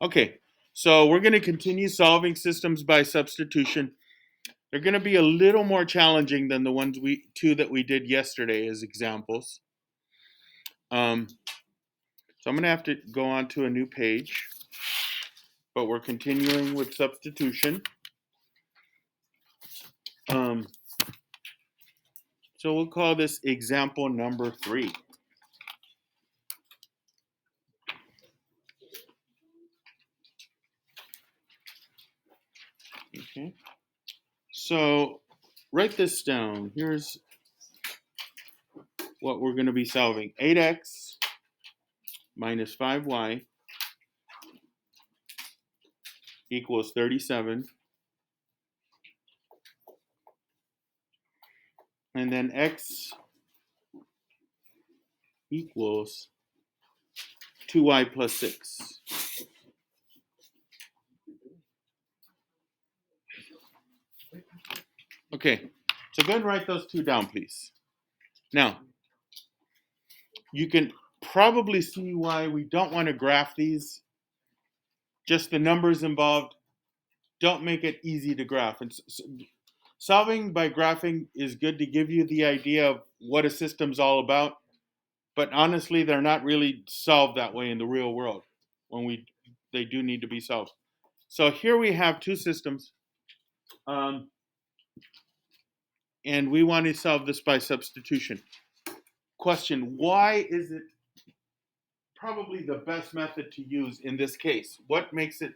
Okay, so we're going to continue solving systems by substitution. They're going to be a little more challenging than the two that we did yesterday as examples. So I'm going to have to go on to a new page, but we're continuing with substitution. So we'll call this example number 3. Okay, so write this down. Here's what we're going to be solving. 8x minus 5y equals 37. And then x equals 2y plus 6. Okay, so go ahead and write those two down, please. Now, you can probably see why we don't want to graph these. Just the numbers involved don't make it easy to graph. And solving by graphing is good to give you the idea of what a system's all about, but honestly, they're not really solved that way in the real world when they do need to be solved. So here we have two systems, and we want to solve this by substitution. Question, why is it probably the best method to use in this case? What makes it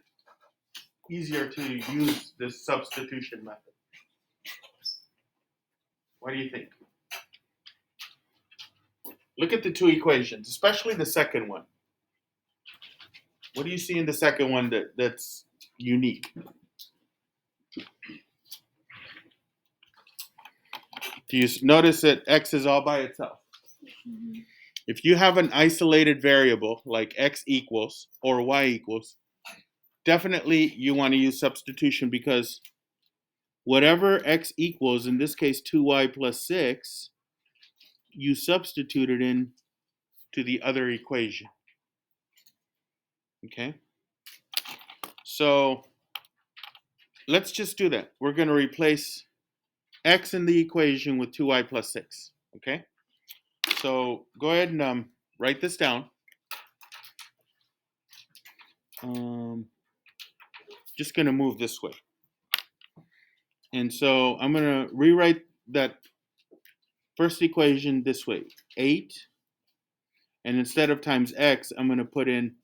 easier to use this substitution method? What do you think? Look at the two equations, especially the second one. What do you see in the second one that's unique? Do you notice that x is all by itself? Mm-hmm. If you have an isolated variable like x equals or y equals, definitely you want to use substitution because whatever x equals, in this case 2y plus 6, you substitute it in to the other equation. Okay? So let's just do that. We're going to replace x in the equation with 2y plus 6. Okay? So go ahead and write this down. Just going to move this way. And so I'm going to rewrite that first equation this way. 8. And instead of times x, I'm going to put in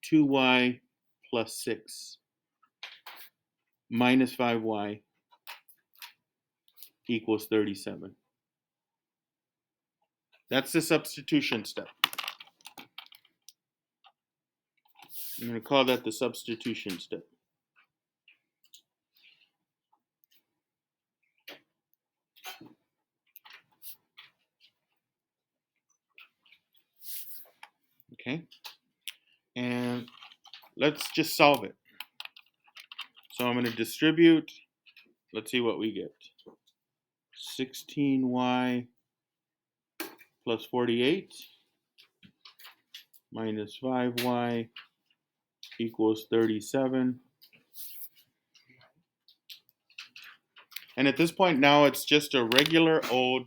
2y plus 6 minus 5y equals 37. That's the substitution step. I'm going to call that the substitution step. Okay, and let's just solve it. So I'm going to distribute. Let's see what we get. 16y plus 48 minus 5y equals 37. And at this point now it's just a regular old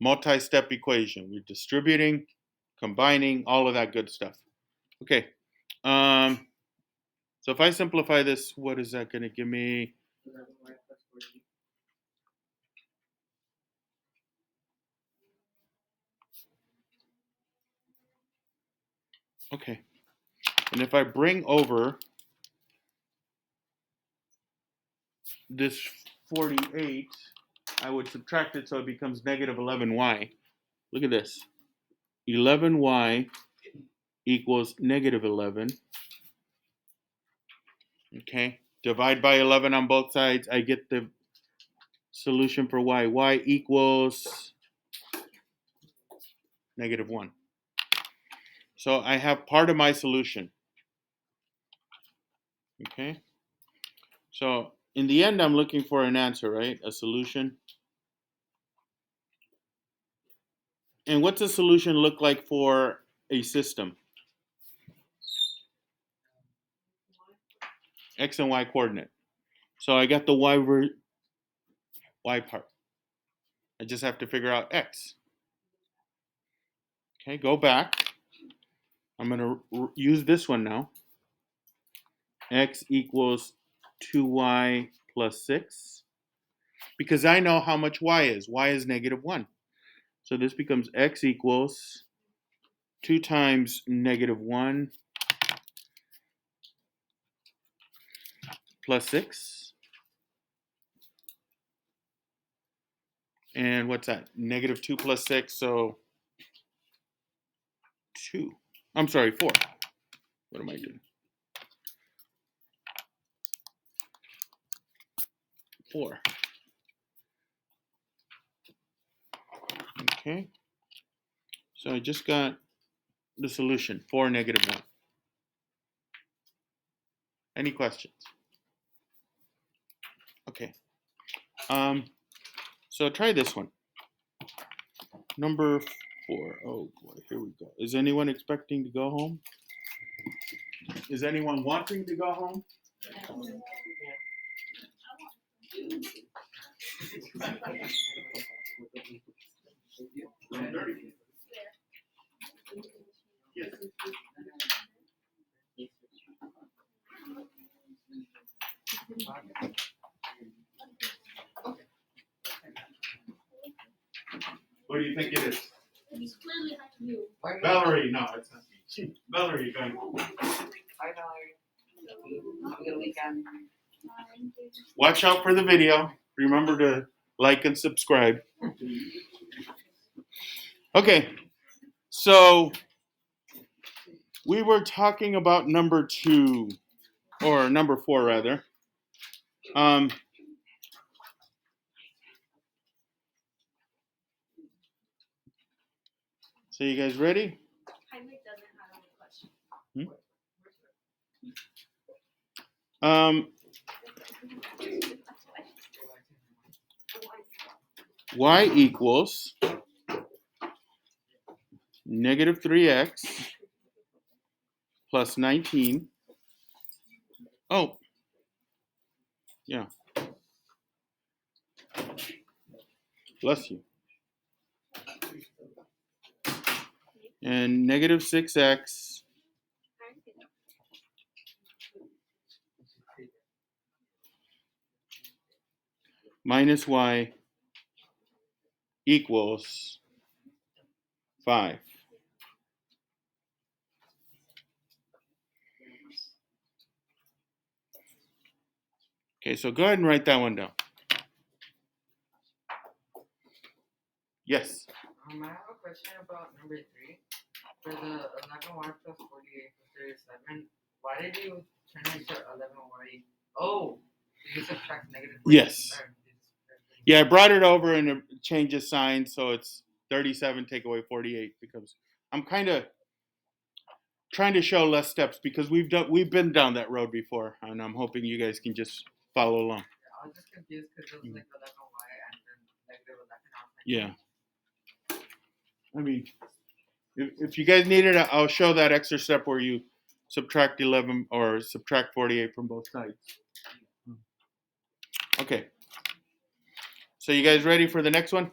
multi-step equation. We're distributing, combining, all of that good stuff. Okay, so if I simplify this, what is that going to give me? Okay, and if I bring over this 48, I would subtract it so it becomes negative 11y. Look at this. 11y equals negative 11. Okay, divide by 11 on both sides. I get the solution for y. Y equals negative 1. So I have part of my solution. Okay, so in the end, I'm looking for an answer, right? A solution. And what's a solution look like for a system? x and y coordinate. So I got the y part. I just have to figure out x. Okay, go back. I'm going to use this one now. X equals 2y plus 6. Because I know how much y is. Y is negative 1. So this becomes x equals 2 times negative 1 plus 6. And what's that? Negative 2 plus 6, so 2. I'm sorry, 4. What am I doing? 4. Okay. So I just got the solution, 4, negative 1. Any questions? Okay. So try this one. Number 4. Oh boy, here we go. Is anyone expecting to go home? Is anyone wanting to go home? What do you think it is? It's clearly you. Valerie, no, it's not me. Valerie, you going home? Bye, Valerie. Have a good weekend. Watch out for the video. Remember to like and subscribe. Okay, so we were talking about number 2, or number 4 rather. So you guys ready? Jaime doesn't have any question. Y equals negative 3x plus 19. Oh, yeah. Bless you. And negative 6x minus y equals 5. Okay, so go ahead and write that one down. Yes. I have a question about number 3. For the 11y plus 48 plus 37, why did you turn it to 11y? Oh, did you subtract negative 48? Yes. Yeah, I brought it over and it changes sign, so it's 37 take away 48 becomes. I'm kind of trying to show less steps because we've been down that road before, and I'm hoping you guys can just follow along. Yeah, I was just confused because it was like 11y and then negative 11. I was like, Yeah. I mean, if you guys need it, I'll show that extra step where you subtract 11 or subtract 48 from both sides. Okay. So you guys ready for the next one?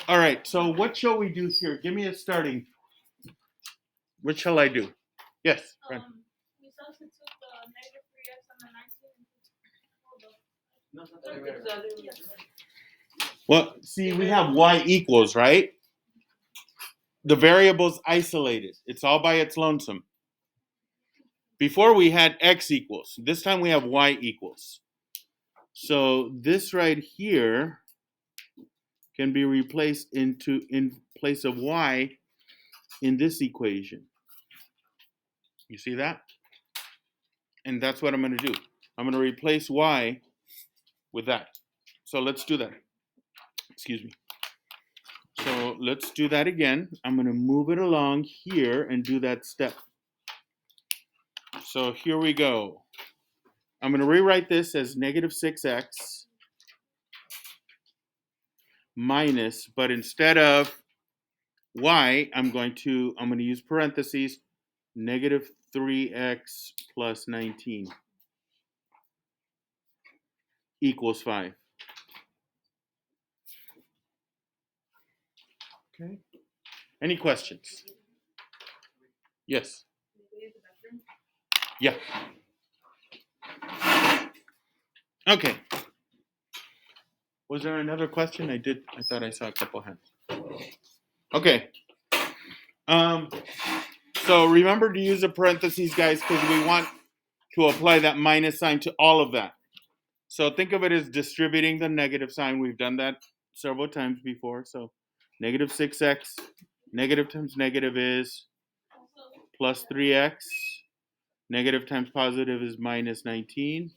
All right. So what shall we do here? Give me a starting. What shall I do? Yes, Brent. We substitute the negative 3x on the 19. Well, see, we have y equals, right? The variable's isolated. It's all by its lonesome. Before we had x equals. This time we have y equals. So this right here can be replaced in place of y in this equation. You see that? And that's what I'm going to do. I'm going to replace y with that. So let's do that. Excuse me. So let's do that again. I'm going to move it along here and do that step. So here we go. I'm going to rewrite this as negative 6x minus, but instead of y, I'm going to use parentheses, negative 3x plus 19. equals 5. Okay. Any questions? Yes. Yeah. Okay. Was there another question? I thought I saw a couple hands. Okay. So remember to use the parentheses, guys, because we want to apply that minus sign to all of that. So think of it as distributing the negative sign. We've done that several times before. So negative 6x, negative times negative is plus 3x. Negative times positive is minus 19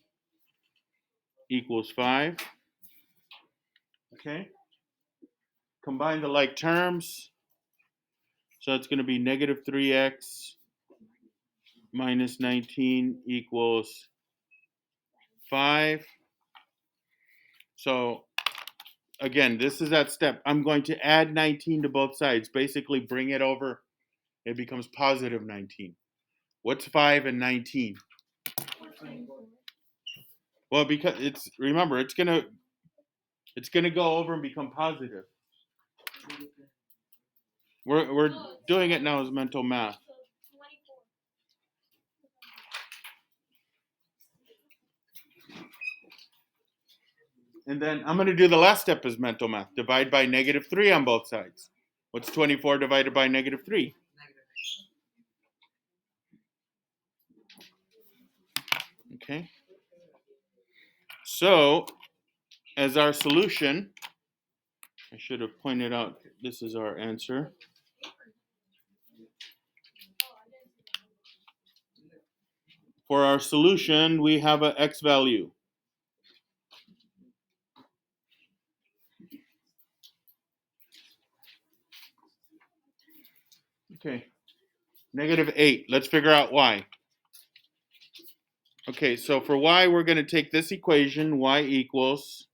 equals 5. Okay. Combine the like terms. So it's going to be negative 3x minus 19 equals 5. So again, this is that step. I'm going to add 19 to both sides. Basically bring it over. It becomes positive 19. What's 5 and 19? Well, because remember, it's gonna go over and become positive. We're doing it now as mental math. And then I'm going to do the last step as mental math. Divide by negative 3 on both sides. What's 24 divided by negative 3? Okay. So, as our solution, I should have pointed out this is our answer. For our solution, we have an x value. Okay. Negative 8. Let's figure out y. Okay, so for y, we're going to take this equation, y equals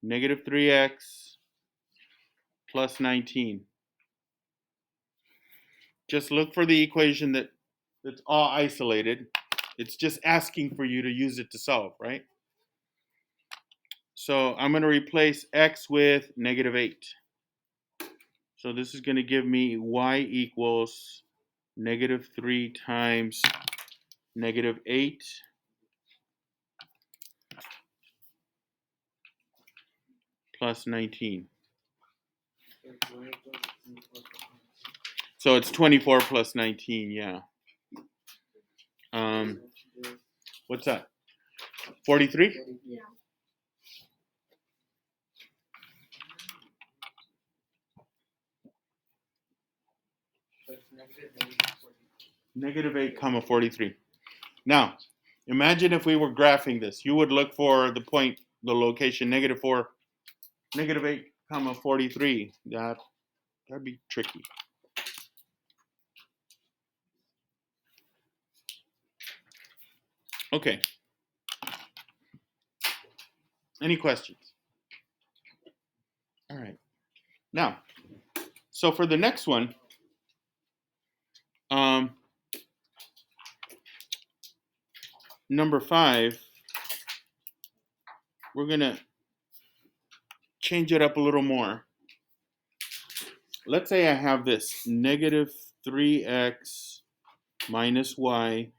negative 3x plus 19. Just look for the equation that's all isolated. It's just asking for you to use it to solve, right? So I'm going to replace x with negative 8. So this is going to give me y equals negative 3 times negative 8 plus 19. So it's 24 plus 19, yeah. What's that? 43? Yeah. Negative 8 comma 43. Now, imagine if we were graphing this. You would look for the point, the location, negative 4, negative 8 comma 43. That'd be tricky. Okay. Any questions? All right. Now, so for the next one, number 5, we're going to change it up a little more. Let's say I have this negative 3x minus y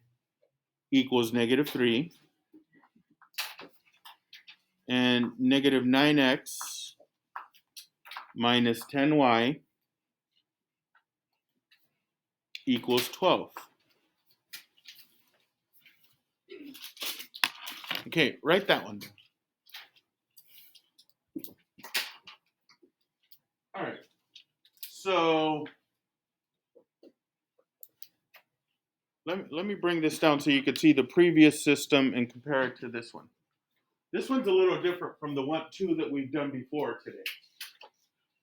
equals negative 3 and negative 9x minus 10y equals 12. Okay, write that one down. All right. So let me bring this down so you can see the previous system and compare it to this one. This one's a little different from the 2 that we've done before today.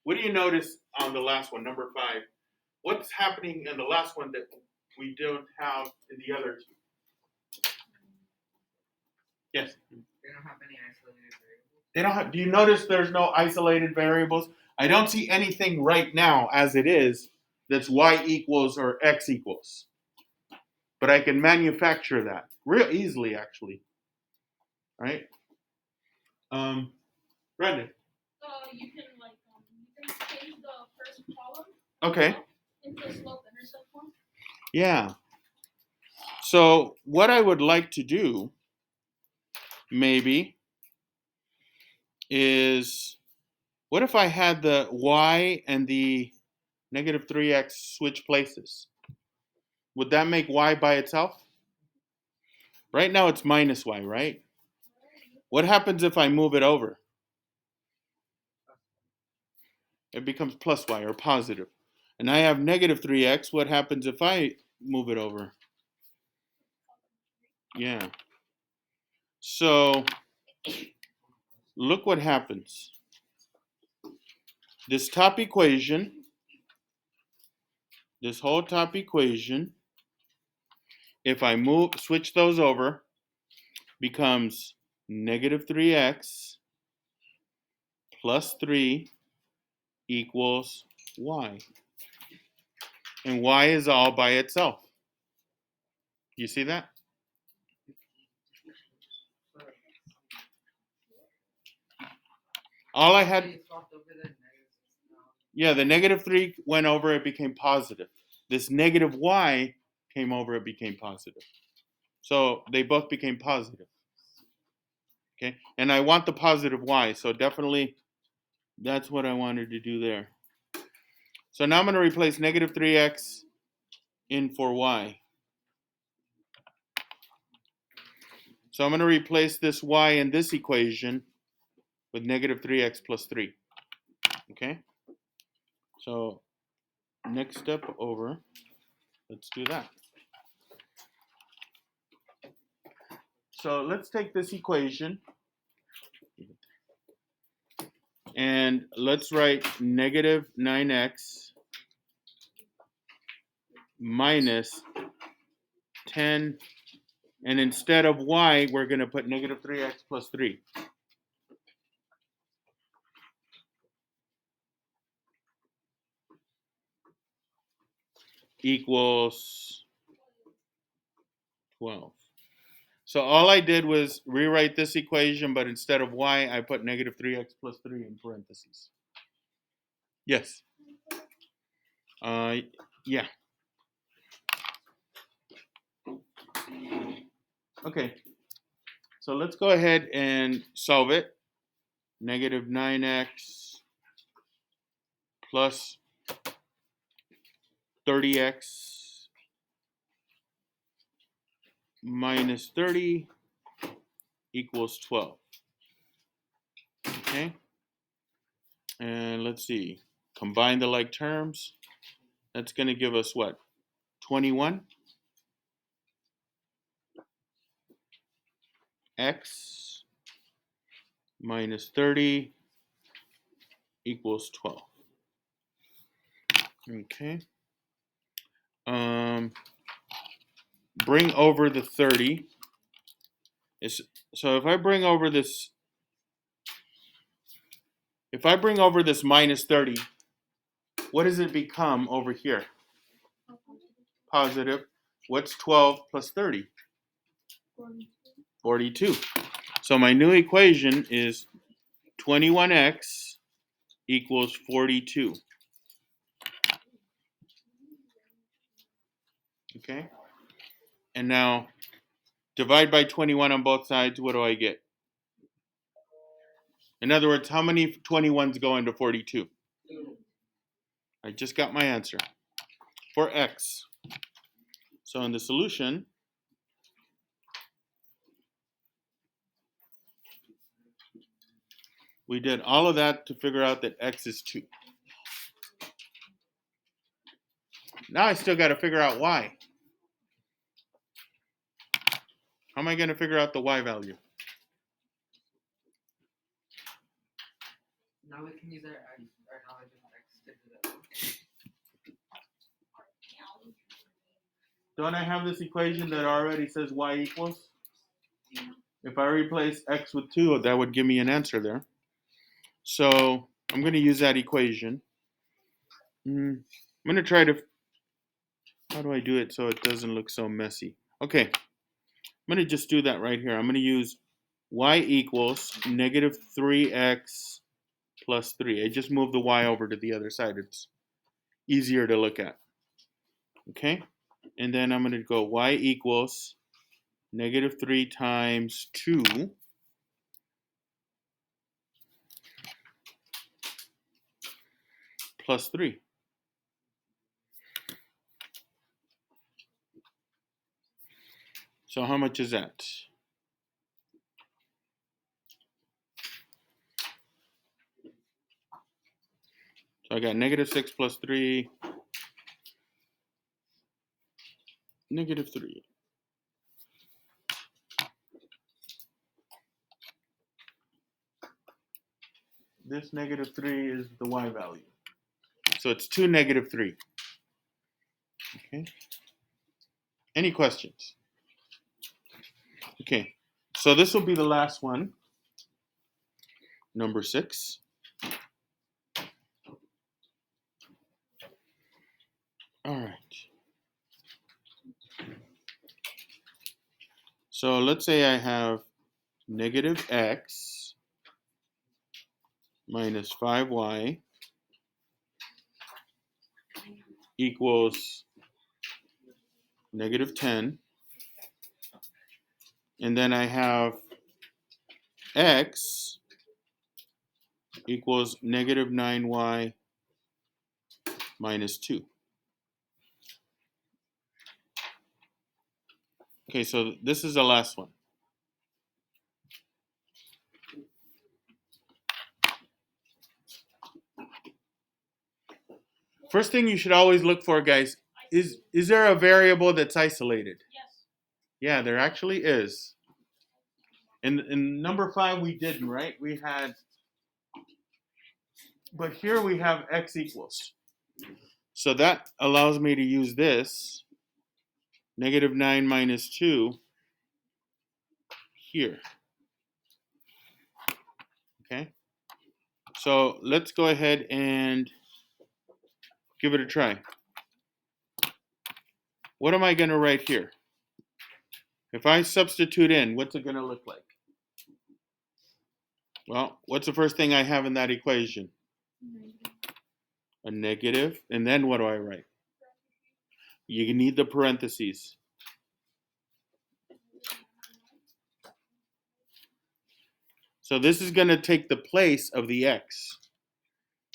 What do you notice on the last one, number 5? What's happening in the last one that we don't have in the other 2? Yes? They don't have any isolated variables. They don't have. Do you notice there's no isolated variables? I don't see anything right now as it is that's y equals or x equals. But I can manufacture that real easily, actually. right? Brandon. You can change the first column. Okay. Into slope-intercept form. Yeah. So what I would like to do, maybe, is what if I had the y and the negative 3x switch places? Would that make y by itself? Right now it's minus y, right? What happens if I move it over? It becomes plus y, or positive. And I have negative 3x. What happens if I move it over? Yeah. So look what happens. This top equation, this whole top equation, if I switch those over, becomes negative 3x plus 3 equals y. And y is all by itself. You see that? All I had, yeah, the negative 3 went over, it became positive. This negative y came over, it became positive. So they both became positive. Okay, and I want the positive y, so definitely that's what I wanted to do there. So now I'm going to replace negative 3x in for y. So I'm going to replace this y in this equation with negative 3x plus 3. Okay? So next step over, let's do that. So let's take this equation and let's write negative 9x minus 10, and instead of y, we're going to put negative 3x plus 3. Equals 12. So all I did was rewrite this equation, but instead of y, I put negative 3x plus 3 in parentheses. Yes. Yeah. Okay. So let's go ahead and solve it. Negative 9x plus 30x minus 30 equals 12. Okay. And let's see. Combine the like terms. That's going to give us what? 21 x minus 30 equals 12. Okay. Bring over the 30. So if I bring over this minus 30, what does it become over here? Positive. What's 12 plus 30? 42. So my new equation is 21x equals 42. Okay? And now divide by 21 on both sides, what do I get? In other words, how many 21s go into 42? I just got my answer for x. So in the solution, we did all of that to figure out that x is 2. Now I still got to figure out y. How am I going to figure out the y value? Now we can use our knowledge of x to do that. Don't I have this equation that already says y equals? If I replace x with 2, that would give me an answer there. So I'm going to use that equation. I'm going to try to, how do I do it so it doesn't look so messy? Okay, I'm going to just do that right here. I'm going to use y equals negative 3x plus 3. I just moved the y over to the other side. It's easier to look at. Okay? And then I'm going to go y equals negative 3 times 2 plus 3. So how much is that? So I got negative 6 plus 3, negative 3. This negative 3 is the y value. So it's 2 negative 3. Okay. Any questions? Okay. So this will be the last one. Number 6. All right. So let's say I have negative x minus 5y equals negative 10. And then I have x equals negative 9y minus 2. Okay, so this is the last one. First thing you should always look for, guys, is there a variable that's isolated? Yes. Yeah, there actually is. In number 5 we didn't, right? We had, but here we have x equals. So that allows me to use this, negative 9 minus 2, here. Okay? So let's go ahead and give it a try. What am I going to write here? If I substitute in, what's it going to look like? Well, what's the first thing I have in that equation? A negative. And then what do I write? You need the parentheses. So this is going to take the place of the x.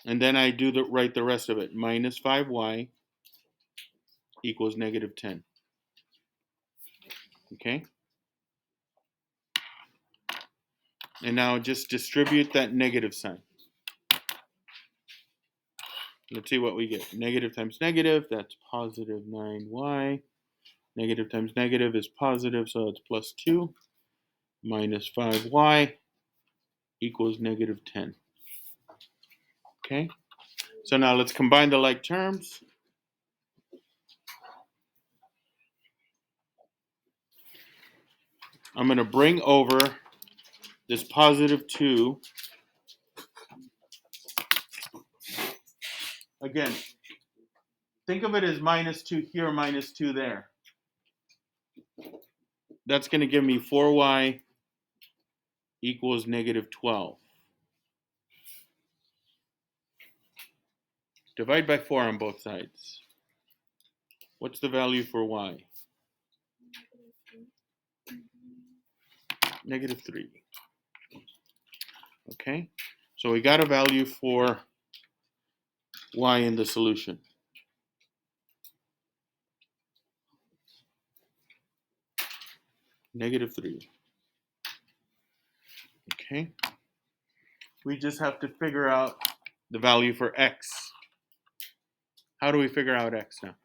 And then I do write the rest of it. Minus 5y equals negative 10. Okay? And now just distribute that negative sign. Let's see what we get. Negative times negative, that's positive 9y. Negative times negative is positive, so it's plus 2. Minus 5y equals negative 10. Okay? So now let's combine the like terms. I'm going to bring over this positive 2. Again, think of it as minus 2 here, minus 2 there. That's going to give me 4y equals negative 12. Divide by 4 on both sides. What's the value for y? Negative 3. Okay, so we got a value for y in the solution. Negative 3. Okay, we just have to figure out the value for x. How do we figure out x now?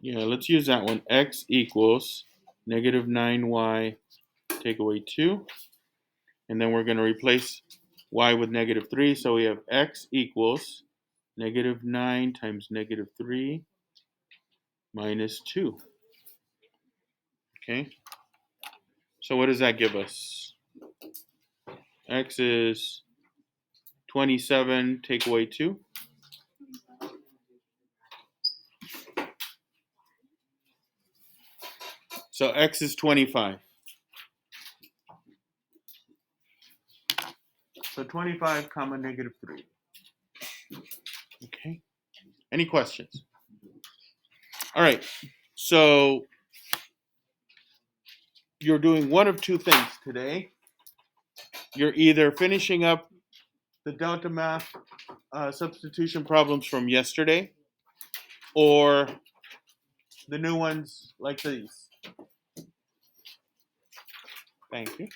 Yeah, let's use that one. X equals negative 9y take away 2. And then we're going to replace y with negative 3. So we have x equals negative 9 times negative 3 minus 2. Okay. So what does that give us? X is 27, take away 2. So x is 25. So 25 comma negative 3. Okay. Any questions? All right. So you're doing one of two things today. You're either finishing up the delta math substitution problems from yesterday, or the new ones like these. Thank you.